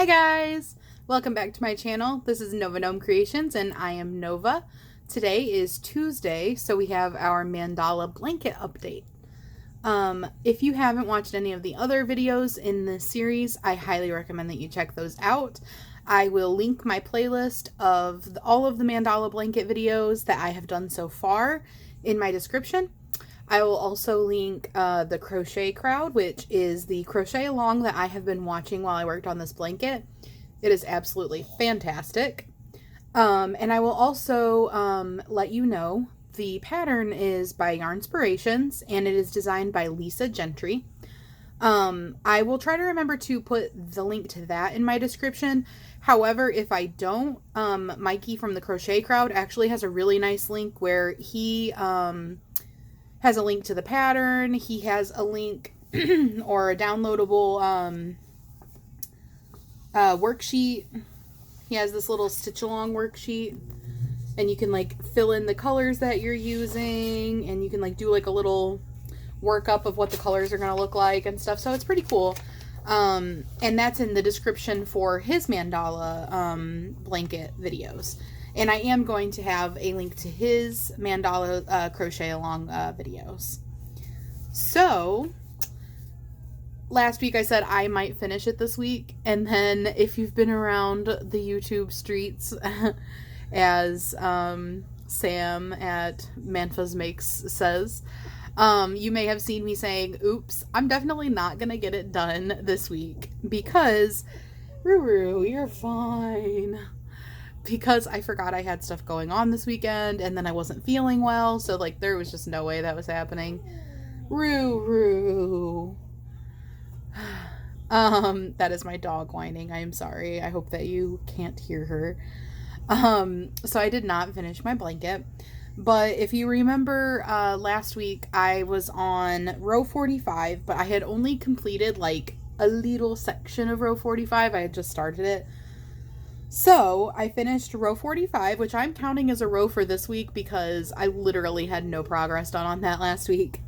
Hi guys! Welcome back to my channel. This is Nova Gnome Creations and I am Nova. Today is Tuesday, so we have our mandala blanket update. If you haven't watched any of the other videos in this series, I highly recommend that you check those out. I will link my playlist of all of the mandala blanket videos that I have done so far in my description. I will also link the crochet crowd, which is the crochet along that I have been watching while I worked on this blanket. It is absolutely fantastic. And I will also let you know the pattern is by Yarnspirations and it is designed by Lisa Gentry. I will try to remember to put the link to that in my description. However, if I don't, Mikey from the crochet crowd actually has a really nice link where he has a link to the pattern. He has a link or a downloadable worksheet. He has this little stitch along worksheet and you can like fill in the colors that you're using and you can like do like a little workup of what the colors are going to look like and stuff. So it's pretty cool. And that's in the description for his mandala blanket videos. And I am going to have a link to his mandala crochet along videos. So, last week I said I might finish it this week. And then if you've been around the YouTube streets, as Sam at Manfa's Makes says, you may have seen me saying, oops, I'm definitely not going to get it done this week. Because, Ruru, you're fine. Because I forgot I had stuff going on this weekend and then I wasn't feeling well, so like there was just no way that was happening. Roo. That is my dog whining. I am sorry. I hope that you can't hear her. So I did not finish my blanket. But if you remember last week I was on row 45, but I had only completed like a little section of row 45. I had just started it. So I finished row 45, which I'm counting as a row for this week because I literally had no progress done on that last week.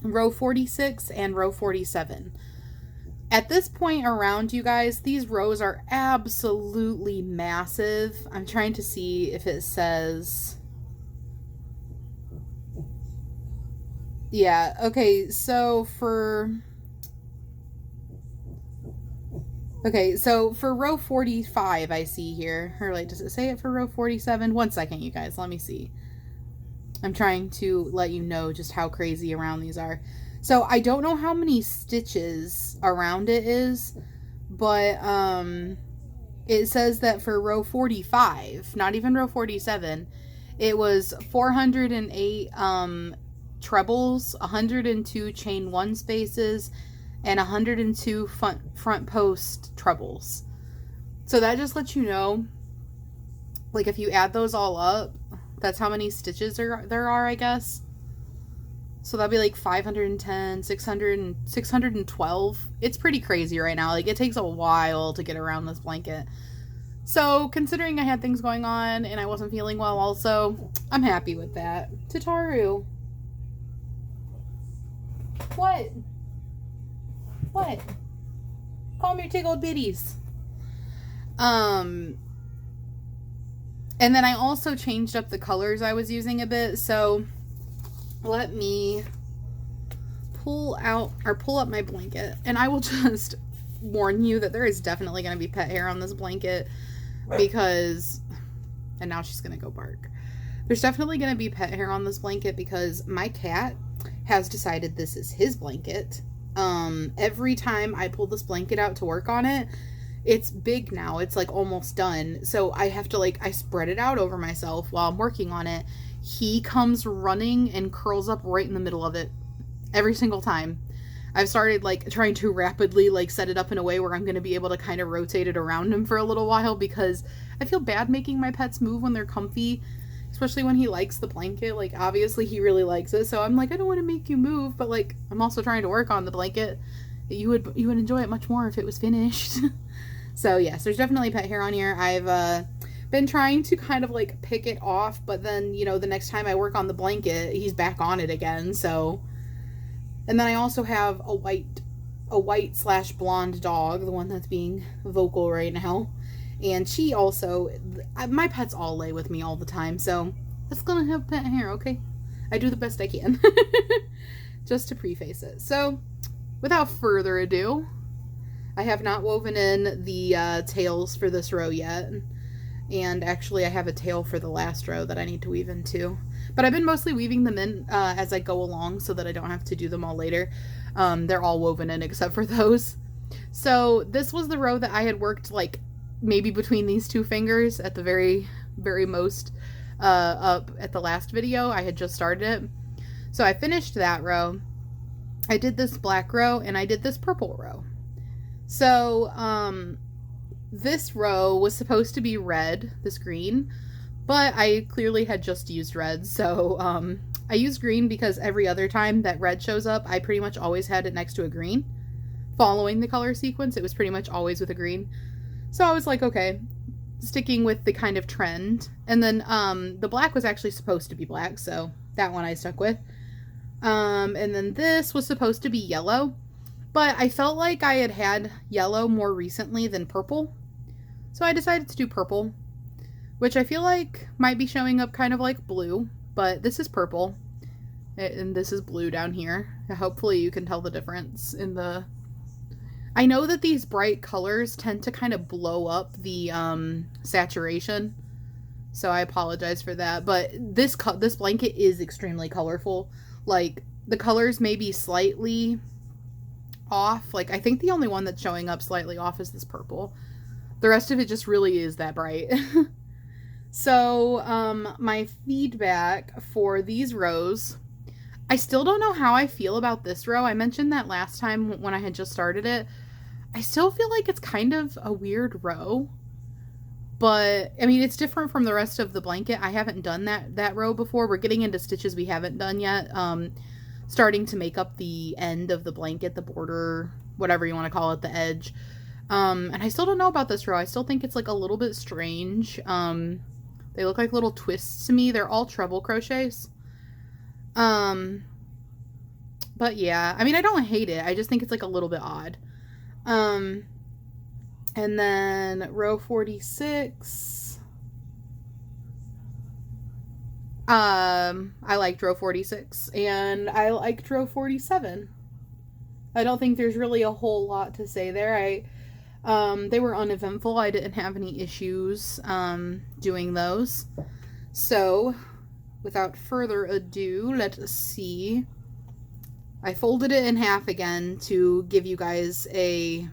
Row 46 and row 47. At this point around, you guys, these rows are absolutely massive. I'm trying to see if it says... Yeah, okay, so for... Okay, so for row 45, I see here, or like, does it say it for row 47? One second, you guys, let me see. I'm trying to let you know just how crazy around these are. So I don't know how many stitches around it is, but it says that for row 45, not even row 47, it was 408 trebles, 102 chain one spaces, and 102 front post trebles. So that just lets you know, like if you add those all up, that's how many stitches there are, I guess. So that'd be like 510, 600, and 612. It's pretty crazy right now. Like it takes a while to get around this blanket. So considering I had things going on and I wasn't feeling well also, I'm happy with that. Tataru. What? What? Calm your tickled bitties. And then I also changed up the colors I was using a bit. So let me pull up my blanket. And I will just warn you that there is definitely going to be pet hair on this blanket because, and now she's going to go bark. There's definitely going to be pet hair on this blanket because my cat has decided this is his blanket. Every time I pull this blanket out to work on it, it's big now. It's like almost done. So I have to I spread it out over myself while I'm working on it. He comes running and curls up right in the middle of it every single time. I've started trying to rapidly set it up in a way where I'm going to be able to kind of rotate it around him for a little while because I feel bad making my pets move when they're comfy. Especially when he likes the blanket. Obviously he really likes it. So I'm I don't want to make you move, but I'm also trying to work on the blanket. You would enjoy it much more if it was finished. So yes, there's definitely pet hair on here. I've been trying to kind of pick it off, but then, the next time I work on the blanket, he's back on it again. So, and then I also have a a white slash blonde dog, the one that's being vocal right now. And she also, my pets all lay with me all the time, so it's gonna have pet hair, okay? I do the best I can. Just to preface it. So, without further ado, I have not woven in the tails for this row yet. And actually, I have a tail for the last row that I need to weave in too. But I've been mostly weaving them in as I go along so that I don't have to do them all later. They're all woven in except for those. So this was the row that I had worked like maybe between these two fingers at the very, very most up at the last video. I had just started it. So I finished that row. I did this black row and I did this purple row. So this row was supposed to be red, this green, but I clearly had just used red. So I used green because every other time that red shows up, I pretty much always had it next to a green. Following the color sequence, it was pretty much always with a green. So I was like, okay, sticking with the kind of trend. And then the black was actually supposed to be black, so that one I stuck with. And then this was supposed to be yellow, but I felt like I had had yellow more recently than purple. So I decided to do purple, which I feel like might be showing up kind of like blue, but this is purple and this is blue down here. Hopefully you can tell the difference in the... I know that these bright colors tend to kind of blow up the saturation, so I apologize for that, but this blanket is extremely colorful. Like, the colors may be slightly off. Like, I think the only one that's showing up slightly off is this purple. The rest of it just really is that bright. So, my feedback for these rows, I still don't know how I feel about this row. I mentioned that last time when I had just started it. I still feel like it's kind of a weird row. But, I mean, it's different from the rest of the blanket. I haven't done that row before. We're getting into stitches we haven't done yet. Starting to make up the end of the blanket, the border, whatever you want to call it, the edge. And I still don't know about this row. I still think it's like a little bit strange. They look like little twists to me. They're all treble crochets. But yeah, I mean, I don't hate it. I just think it's like a little bit odd. And then row 46. I liked row 46 and I liked row 47. I don't think there's really a whole lot to say there. They were uneventful. I didn't have any issues doing those. So, without further ado, let's see. I folded it in half again to give you guys a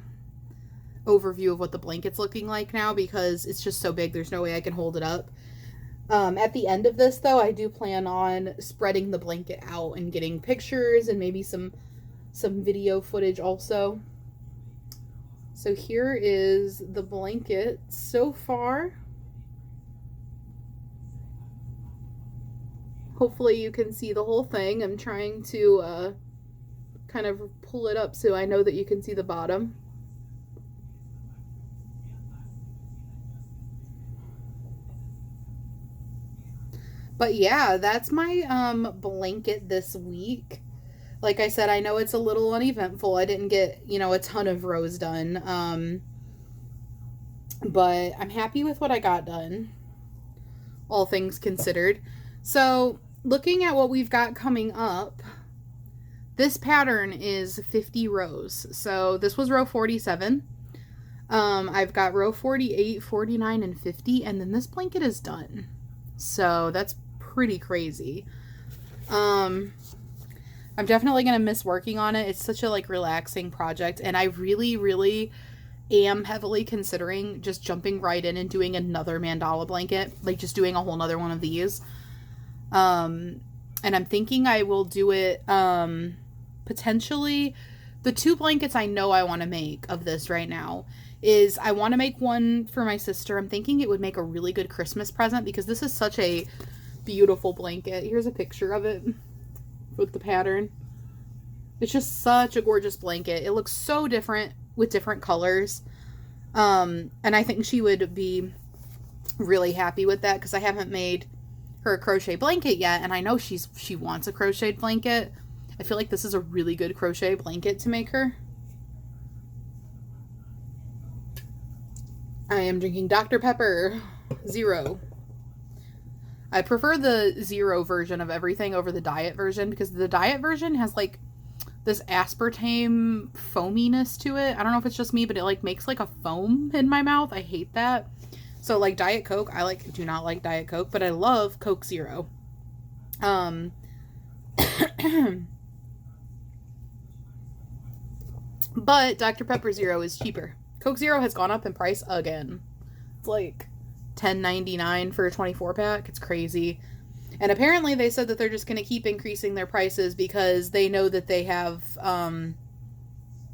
overview of what the blanket's looking like now because it's just so big. There's no way I can hold it up. At the end of this, though, I do plan on spreading the blanket out and getting pictures and maybe some video footage also. So here is the blanket so far. Hopefully you can see the whole thing. I'm trying to kind of pull it up so I know that you can see the bottom. But yeah, that's my blanket this week. Like I said, I know it's a little uneventful. I didn't get, you know, a ton of rows done. But I'm happy with what I got done, all things considered. So, looking at what we've got coming up, this pattern is 50 rows. So, this was row 47. I've got row 48, 49, and 50, and then this blanket is done. So, that's pretty crazy. I'm definitely going to miss working on it. It's such a, like, relaxing project, and I really, really am heavily considering just jumping right in and doing another mandala blanket, like, just doing a whole nother one of these. And I'm thinking I will do it, potentially, the two blankets I know I want to make of this right now is I want to make one for my sister. I'm thinking it would make a really good Christmas present because this is such a beautiful blanket. Here's a picture of it with the pattern. It's just such a gorgeous blanket. It looks so different with different colors. And I think she would be really happy with that because I haven't made her a crochet blanket yet, and I know she wants a crocheted blanket. I feel like this is a really good crochet blanket to make her. I am drinking Dr. Pepper Zero. I prefer the zero version of everything over the diet version because the diet version has like this aspartame foaminess to it. I don't know if it's just me, but it like makes like a foam in my mouth. I hate that. So like Diet Coke, I do not like Diet Coke, but I love Coke Zero. But Dr. Pepper Zero is cheaper. Coke Zero has gone up in price again. It's like $10.99 for a 24 pack. It's crazy. And apparently they said that they're just going to keep increasing their prices because they know that they have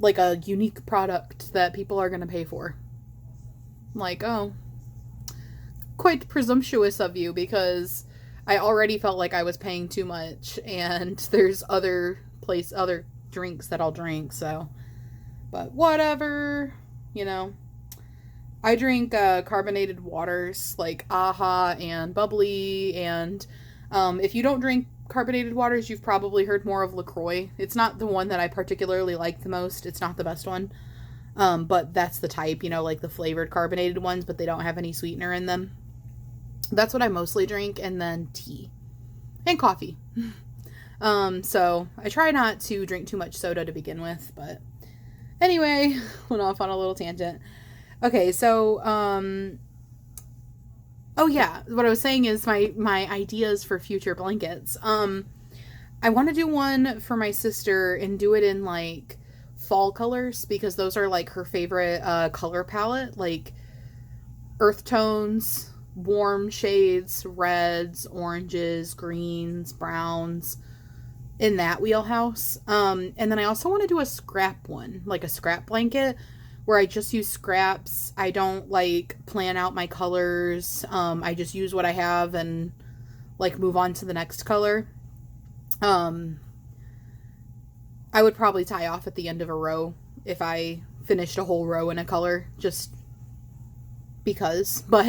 like a unique product that people are going to pay for. Like, oh, quite presumptuous of you because I already felt like I was paying too much and there's other drinks that I'll drink, so. But whatever, you know. I drink carbonated waters like AHA and Bubbly, and if you don't drink carbonated waters, you've probably heard more of LaCroix. It's not the one that I particularly like the most. It's not the best one. But that's the type, you know, like the flavored carbonated ones, but they don't have any sweetener in them. That's what I mostly drink, and then tea. And coffee. So I try not to drink too much soda to begin with, but anyway, went off on a little tangent. Okay, so, oh yeah, what I was saying is my ideas for future blankets. I want to do one for my sister and do it in, like, fall colors, because those are, like, her favorite, color palette, like, earth tones, warm shades, reds, oranges, greens, browns, in that wheelhouse. And then I also want to do a scrap one, like a scrap blanket, where I just use scraps. I don't like plan out my colors. I just use what I have and like move on to the next color. I would probably tie off at the end of a row if I finished a whole row in a color, just because. But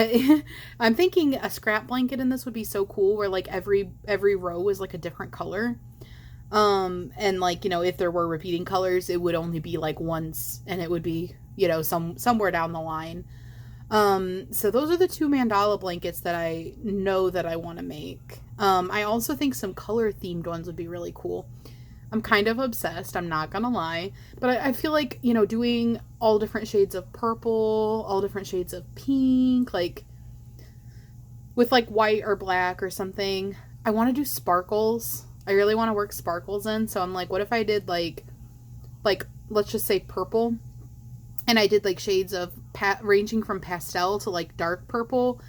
I'm thinking a scrap blanket in this would be so cool, where like every row is like a different color. And like, you know, if there were repeating colors, it would only be like once, and it would be, you know, somewhere down the line. So those are the two mandala blankets that I know that I want to make. I also think some color themed ones would be really cool. I'm kind of obsessed, I'm not gonna lie, but I feel like, you know, doing all different shades of purple, all different shades of pink, like with like white or black or something. I want to do sparkles. I really want to work sparkles in, so I'm like, what if I did like let's just say purple, and I did like shades of ranging from pastel to like dark purple,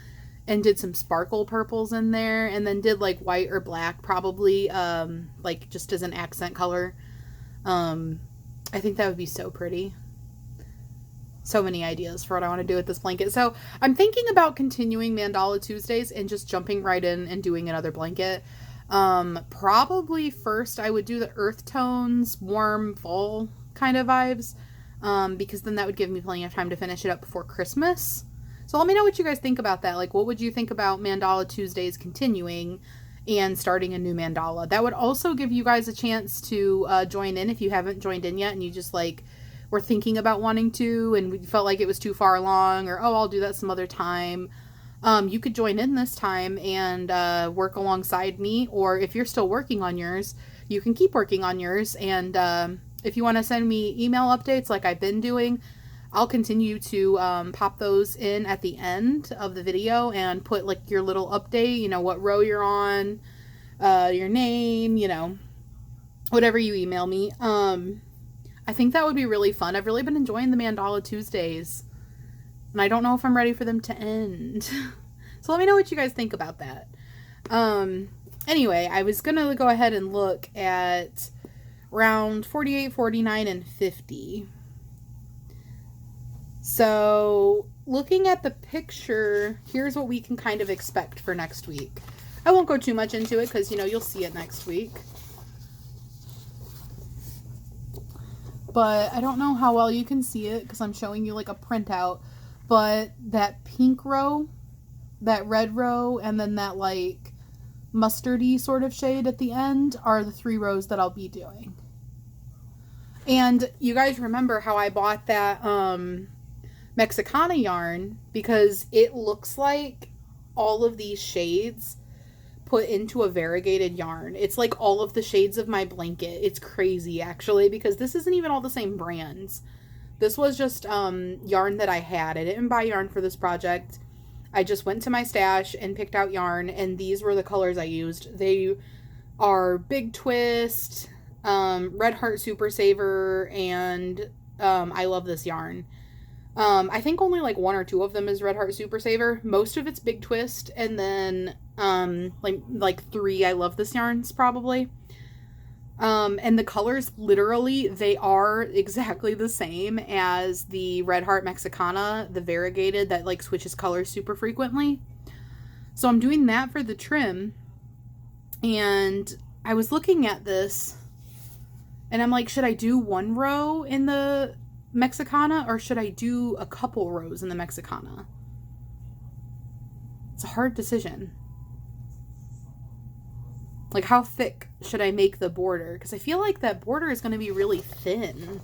and did some sparkle purples in there, and then did like white or black probably, like just as an accent color. I think that would be so pretty. So many ideas for what I want to do with this blanket. So I'm thinking about continuing Mandala Tuesdays and just jumping right in and doing another blanket. Probably first I would do the earth tones, warm fall kind of vibes, because then that would give me plenty of time to finish it up before Christmas. So let me know what you guys think about that. Like, what would you think about Mandala Tuesdays continuing and starting a new mandala? That would also give you guys a chance to join in if you haven't joined in yet and you just like were thinking about wanting to and we felt like it was too far along, or oh, I'll do that some other time. You could join in this time and work alongside me, or if you're still working on yours, you can keep working on yours. And if you want to send me email updates like I've been doing, I'll continue to pop those in at the end of the video and put like your little update, you know, what row you're on, your name, you know, whatever you email me. I think that would be really fun. I've really been enjoying the Mandala Tuesdays, and I don't know if I'm ready for them to end. So let me know what you guys think about that. Anyway, I was going to go ahead and look at round 48, 49, and 50. So looking at the picture, here's what we can kind of expect for next week. I won't go too much into it because, you know, you'll see it next week. But I don't know how well you can see it because I'm showing you like a printout. But that pink row, that red row, and then that like mustardy sort of shade at the end are the 3 rows that I'll be doing. And you guys remember how I bought that mandala Mexicana yarn because it looks like all of these shades put into a variegated yarn. It's like all of the shades of my blanket. It's crazy actually, because this isn't even all the same brands. This was just yarn that I had. I didn't buy yarn for this project. I just went to my stash and picked out yarn, and these were the colors I used. They are Big Twist, Red Heart Super Saver, and I love this yarn. I think only like 1 or 2 of them is Red Heart Super Saver. Most of it's Big Twist, and then like 3 I love this yarns probably. And the colors, literally, they are exactly the same as the Red Heart Mexicana, the variegated that like switches colors super frequently. So I'm doing that for the trim, and I was looking at this and I'm like, should I do 1 row in the Mexicana or should I do a couple rows in the Mexicana? It's a hard decision. Like, how thick should I make the border? Because I feel like that border is going to be really thin.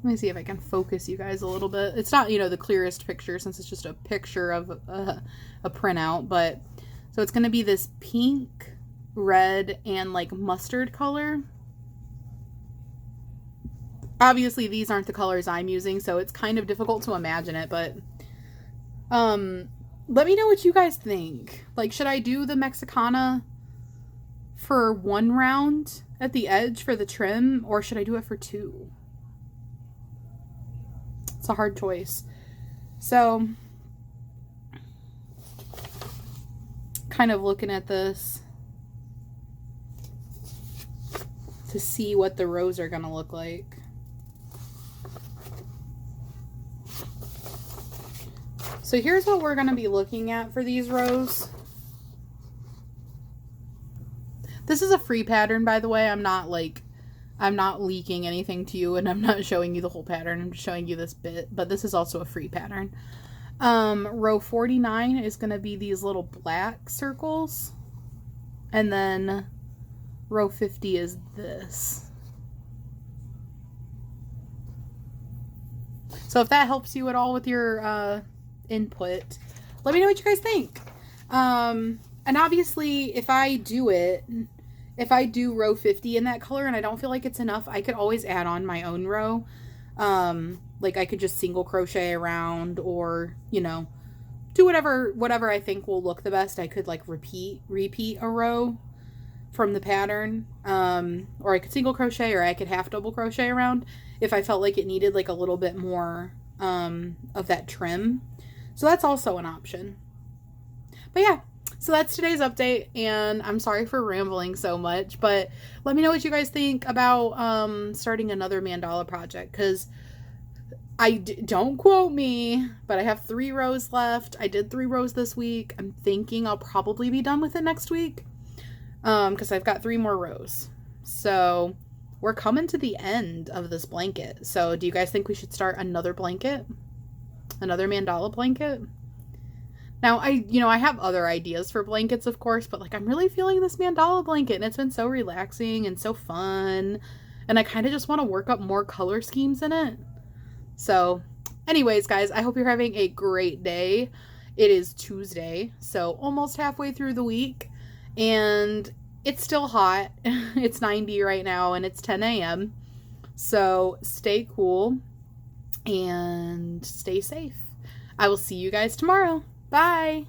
Let me see if I can focus you guys a little bit. It's not, you know, the clearest picture since it's just a picture of a printout, but so it's going to be this pink, red, and like mustard color. Obviously, these aren't the colors I'm using, so it's kind of difficult to imagine it, but let me know what you guys think. Like, should I do the Mexicana for 1 round at the edge for the trim, or should I do it for 2? It's a hard choice. So, kind of looking at this to see what the rows are going to look like. So here's what we're going to be looking at for these rows. This is a free pattern, by the way. I'm not leaking anything to you, and I'm not showing you the whole pattern. I'm just showing you this bit, but this is also a free pattern. Row 49 is going to be these little black circles, and then row 50 is this. So if that helps you at all with your input, let me know what you guys think. And obviously, if I do row 50 in that color and I don't feel like it's enough, I could always add on my own row. Like I could just single crochet around, or, you know, do whatever I think will look the best. I could like repeat a row from the pattern, or I could single crochet, or I could half double crochet around if I felt like it needed like a little bit more of that trim. So that's also an option. But yeah, so that's today's update, and I'm sorry for rambling so much, but let me know what you guys think about starting another mandala project, because don't quote me, but I have 3 rows left. I did 3 rows this week. I'm thinking I'll probably be done with it next week, because I've got 3 more rows. So we're coming to the end of this blanket. So do you guys think we should start another blanket? Another mandala blanket? Now, I have other ideas for blankets, of course, but like I'm really feeling this mandala blanket, and it's been so relaxing and so fun, and I kind of just want to work up more color schemes in it. So anyways, guys, I hope you're having a great day. It is Tuesday, so almost halfway through the week, and it's still hot. It's 90 right now, and it's 10 a.m. So stay cool and stay safe. I will see you guys tomorrow. Bye.